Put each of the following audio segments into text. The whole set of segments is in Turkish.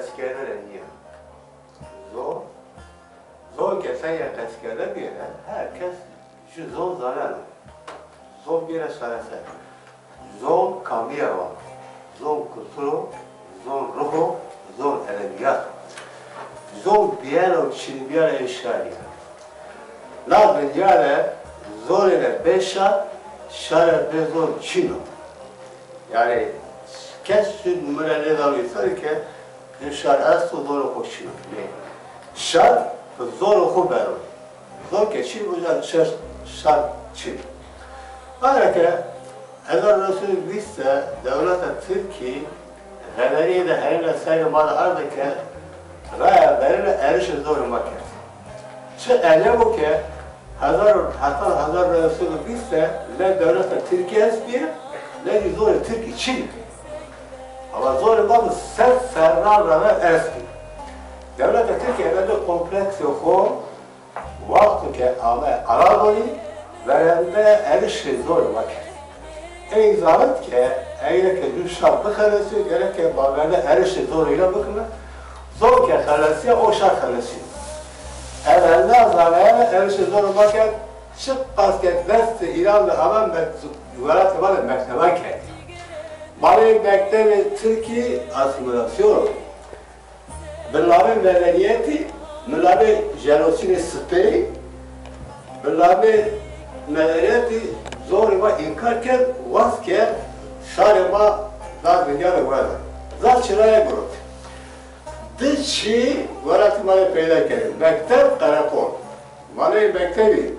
qeçkerê niye? Zor. Zor keseye qeçkerê bir yere, herkes şu zor zarar. Zor bir yere şarese. Zor kamiye var. Zor kültürü, zor ruhu, zor edebiyat. Zor bir yere, çili bir yere işgaliye. La dünyada zor ile beşat, şarap ve zor çino. Yani kes numaralı dalıysa ki şar asıl zor koşuyor. Şar zor oku bero. Zor ki çil bu şar çil. Ayrıca eğer Resulü bizse devlet Türkiye geleriye de herine sayı malı ardı ki raya verine erişi zor makar. Şu ele bu ki hazar Resulü bizse ne devlet Türkiye esbiye ne de zor Türkiye Çin. Ama zor bazı serrarla eski. Devlet Türkiye'de de kompleks yok. Vakti ki ama Araboli verende erişi zor makar. Ey zalit ki eğer ki düşman bıkarısı gerek ki bağlarda erişi zoruyla bakımı zor ki kalesiye o şart kalesiye. Evvelde azalaya erişi zor bakar şık basket desti İran'da aman yuvarlat var mektebe kendi. Bari mektebi Türkiye asimilasyon. Bunların medeniyeti, bunların jenosini sıperi, bunların medeniyeti zoruma inkarken vaske şarıma da dünyada vardı. Zat çıraya kuruldu. Dışı varatı bana peyda kelim. Mektep karakol. Bana mektebi.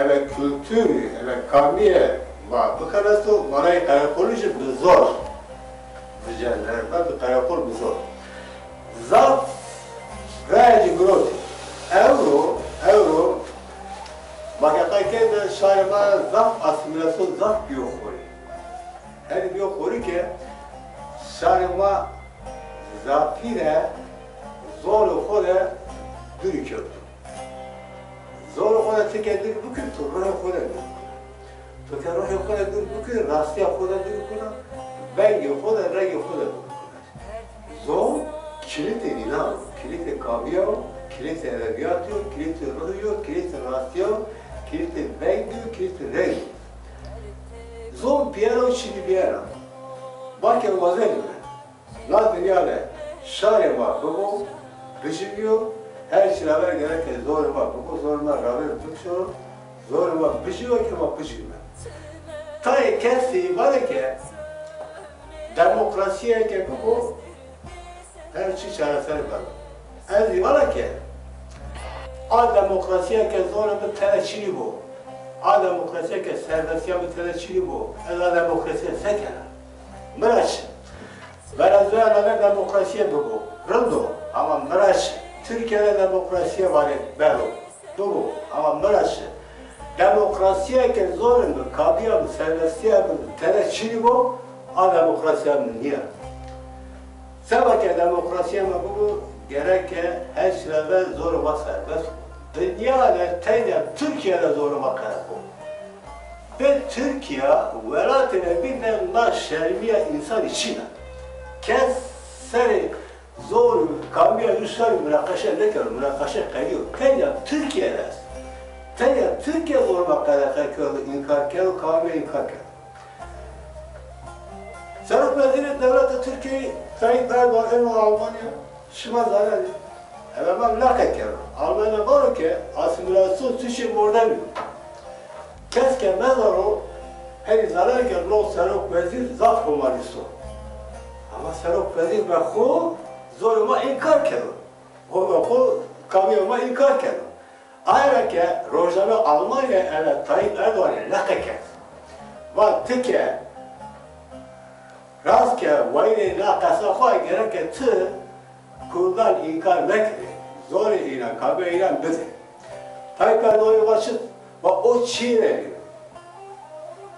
Evet kültürü, evet kavmiye var. Bu kadar da bana karakol için bir zor. Vücutlar bir karakol bir zor. Zat gayet kuruldu. Euro Bakakayken de şarıma zaf asimilasyon zaf biyokori. Yani biyokori ki şarıma zafire zoru koda dürüküyordu. Zoru koda tekedir bükür, ruhu koda dürüküyor. Çünkü ruhu koda dürüküyor, rastya koda dürüküyor, bengi koda, rengi koda dürüküyor. Zor kilit inan, kilit kaviyo, kilit edebiyat yok, kilit ruhu yok, kilit rastya yok. Kilitli renk diyor, kilitli renk. Zor piyano çili piyano. Bakın vazel mi? La dünyada şarıma bu, düşünüyor. Her şey haber gerek zoruma bu, zoruma haber tutuyor. Zoruma bişiyor ki ama bişiyor. Tay kesti var ki demokrasiye ki bu her şey çaresel var. Ez var ki a demokrasiye ke zor bir tereçili bu. A demokrasiye ke serbestiye bir tereçili bu. Ez a demokrasiye sekene. Mıraç. Venezuela'da demokrasiye bu. Rıldo. Ama Mıraç. Türkiye'de demokrasiye var belo. Bu. Ama Mıraç. Demokrasiye ke zor bir kabiye bir serbestiye bir tereçili bu. A demokrasiye mi niye? Sebeke demokrasiye mi bu? Gerek ki her şeyde zoruma serbest. Dünyada teyze Türkiye'de zoruma karakol. Ve Türkiye velatine bir de şermiye insan içine. Kes seri zor kamiye üstler münakaşa ne kadar münakaşa kayıyor. Teyze Türkiye'de. Teyze Türkiye zoruma karakol inkarken kamiye inkarken. Serap Veziri Devleti Türkiye Tayyip Erdoğan en Almanya. Şıma zarar. Evet ben lakak Almanya var ki asimilasyon suçu burada mı? Keşke mezarı her zarar ki lo Serap Vezir zaf olmalıysa. Ama Serap Vezir ve o zoruma inkar kedi. O kamiyoma inkar kedi. Ayrıca ki Rojava Almanya evet Tayyip Erdoğan'ı lakak vakti ki rast ki vayne lakasa koy gerek ki tı Kurdan inkar nekri, zor ilan, kabe ilan bizi. Tayyip Erdoğan'ı başıt, o çiğneniyor.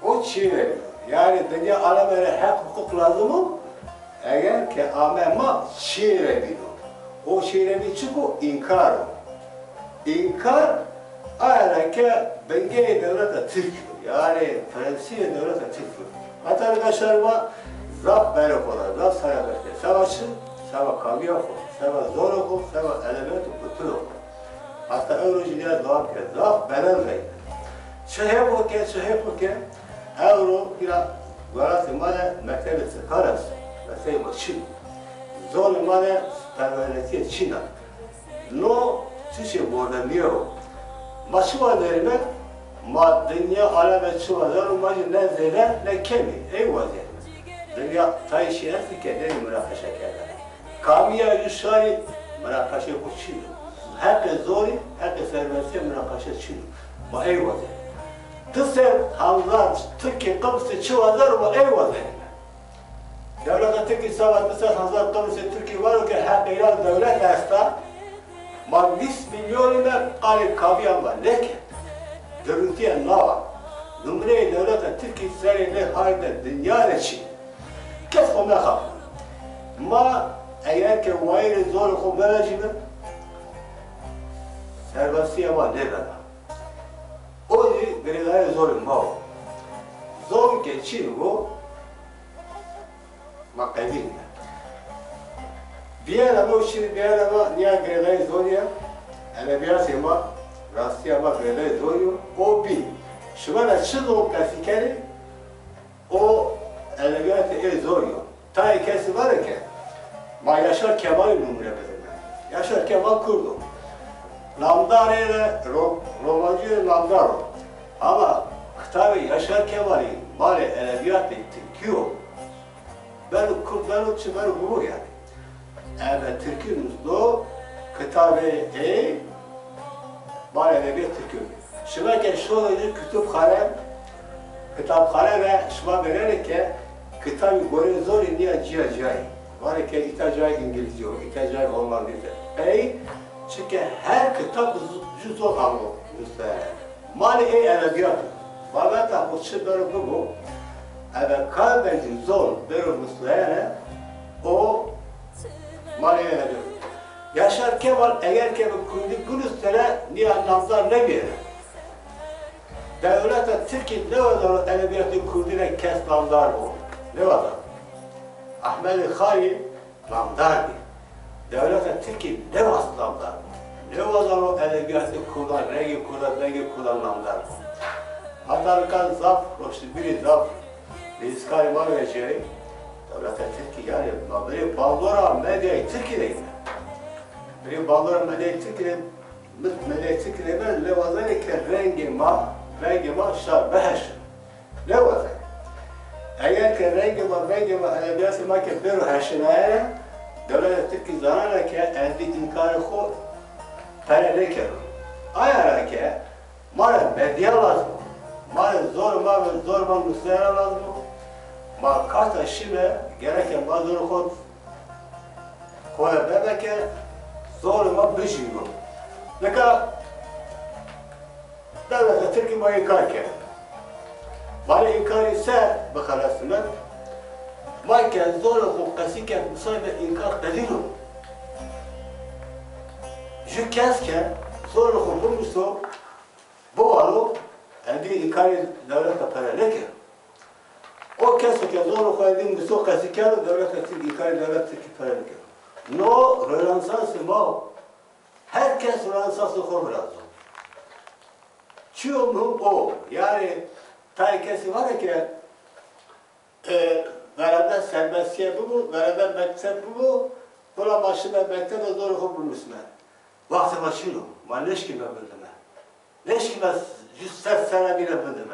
O çiğneniyor. Yani dünya alemine hak hukuk lazım eğer ki amema çiğneniyor. O çiğneniyor çünkü inkar. İnkar, ayrıca ki bengeye devlete Türkiye, yani Fransız devlete Türkiye. Hatta arkadaşlarıma zaf verip olan, zaf sarabette savaşı, سوا کامیاب خو سوا زور خو سوا علامت کتر خو حتی اورو جنیا دام کرد دام بدن رای چه هفت که اورو بیرا وارد مال مکتب سکار است مثل ما چین زور مال پرورنتی چین نو چیزی بردمیو ما شو داریم ما دنیا عالم شو داریم ما نه زیاده نه کمی ای وضعیت دنیا تایشی هستی که داری مناقشه کرده کامیه یوشاری مناقشه کو چین حق زوری حق سربستی مناقشه چین ما ای وضعیت تصير حمزات تركي قبس شو هذا وأي وضع دولة تركي سوا تصير حمزات قبس تركي ولو كحق إلى دولة أستا ما 20 مليون ما قال كابي الله لكن دولتي النوع نمرة دولة تركي سري له هذا الدنيا لشيء كيف هم يخاف ما أياك وين زور خو ملاجمة سربسية ما نبلا Ozi gredaya zorim mao. Zor ke çingo makabin. Biar ama şimdi biar ama niye gredaya zoria? Ana biar sema rasti ama gredaya zorio. O bi. Şuna çıdo kafikeri o elbette zorio. Ta kesi var ki ma Yaşar Kemal numune bezeme. Yaşar Kemal kurdu. Namdare romancı namdar ama kitabı Yaşar Kemal'i mali edebiyat Türkiye ben Kürtlerin çıkarı bu yani. Evet Türk'ümüzde kitabı mali edebiyat Türkiye. Şimdi ki şöyle kitapkhane ve şuna vererek ki kitabı böyle zor niye cihacay. Var ki İtalya İngilizce, İtalya Hollanda'da. Çünkü her kitap zor anlıyor. Mali edebiyat. Bana da bu çıkları bu. Evet kalbeci zor bir Müslüman'a o mali edebiyat. Yaşar Kemal eğer ki bu kurdu bunun üstüne niye anlamlar ne bir? Devlete Türkiye ne var edebiyatı kurduna kes namdar bu. Ne var? Ahmet Khali namdar bir. Devlete Türkiye ne var namdar? Ne var o edebiyatı kuran, rengi kuran namdar bu. Hatta zaf, biri zaf, rizkari var vereceği. Devlete Türkiye yani biri Bandora medyayı Türkiye'deyim. Biri Bandora medyayı Türkiye'deyim. Medyayı Türkiye'deyim. Levazayı ki rengi ma şabeş. Levazayı. Eğer ki rengi ma edebiyatı ma ki bir haşinaya devlet Türkiye zanana ki elde inkarı ko perele kero. Ayara ki mara medya lazım. Mara zor Müslüman lazım. Ma kata şime gereken mazuru ko koya bebeke zoruma bişiyor. Leka devlet Türkiye ma inkar ki. Bana inkar ise bakalasına ما كان زول قاسي كان مصايب إنكار قديره جو كاس كان زول خبرمسو بوالو عندي إنكار دولة كبرالك أو كاس كان زول خالدي مسو قاسي كان دولة إنكار دولة كبرالك نو رولانسانس ما her kes rolansans خور lazım çiğ mu o yani taykesi var ki beraber serbestiye bu, beraber mektep bu, bula başına mektebe zor okumurmuş mu? Vakti başını, ma leş kime bildim. Leş kime 100 sene bile bildim.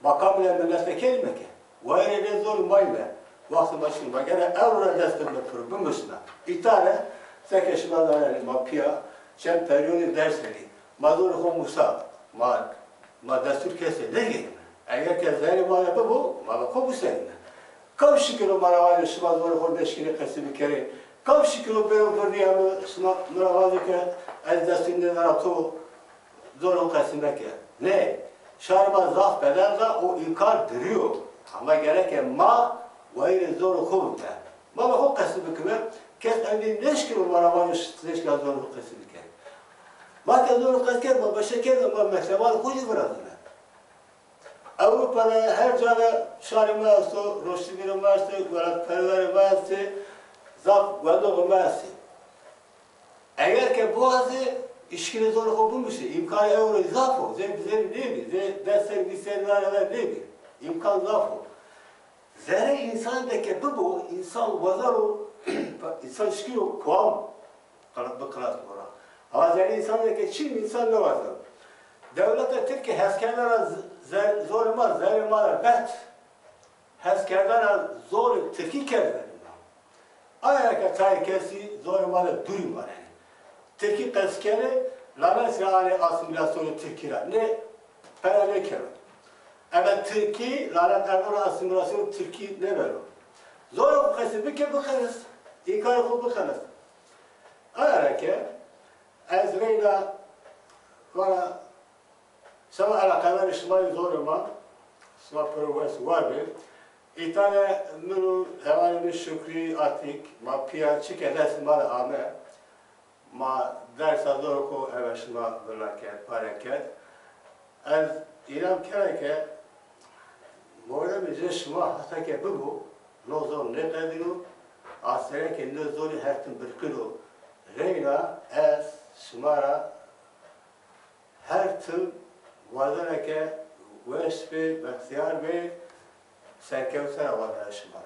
Makam bile milletvekili mi ki? Vayre de zor mayme. Vakti başını, ma gene evre destekle kurulmuş mu? İtane, sekeşime zararlı, ma piya, çem periyonu dersleri, ma zor okumursa, ma destur kese, ne gibi? Eğer ki zahiri ma yapı bu, ma bakı bu seninle. Kaç şükür maravayı şuma zor kordeşkine kasıbı kere. Kaç şükür benim burniyamı şuma maravayı ki az destinde naratu zor kasıbı kere. Ne? Şarma zaf beden da o inkar duruyor. Ama gereken ma vayre zor kubda. Ma bakı kasıbı kere. Kes endi neşkür maravayı neşkür zor kasıbı kere. Ma ke zor kasıbı kere ma başka ma mektemal kucu bırakın. Avrupa'da her cana şarima olsa, Roşi Üniversitesi, Perver Üniversitesi, zaf vado gomasi. Eğer ki bazı işkili zor olmuşsa imkanı euro zafo, zem değil mi? Destek bilgisayarlar değil mi? İmkan zafo. Zere insandaki bu insan vazaro insan şkiyo kuam kalıp kılas bora. Ama zere insandaki çim insan ne varsa. Devlete Türkiye heskerlere zor olmaz, zor olmaz, bet. Heskerlere zor Türkiye kerler. Ayarka taykesi zor olmaz, durum var yani. Türkiye heskeri lanet yani asimilasyonu Türkiye'ler. Ne? Perane kerler. Ama Türkiye, lanet erdoğan asimilasyonu Türkiye ne böyle? Zor olması bir kere bakarız. İnkar yapıp bakarız. Ayarka Ezra'yla bana sama alakalar işimay zor ama sama provası var bir. İtane minu hevalini şükri atik ma piya çikedersin bana ame ma dersa zor ko eveşma bırlaket pareket. Ez İram kereke moğla müze şuma hasta ke bu lozor ne kadro asere ke ne zori hertin bir kilo reyna ez şumara her tüm vazana ke veş ve baktiyar ve serkevsel vazana şumara.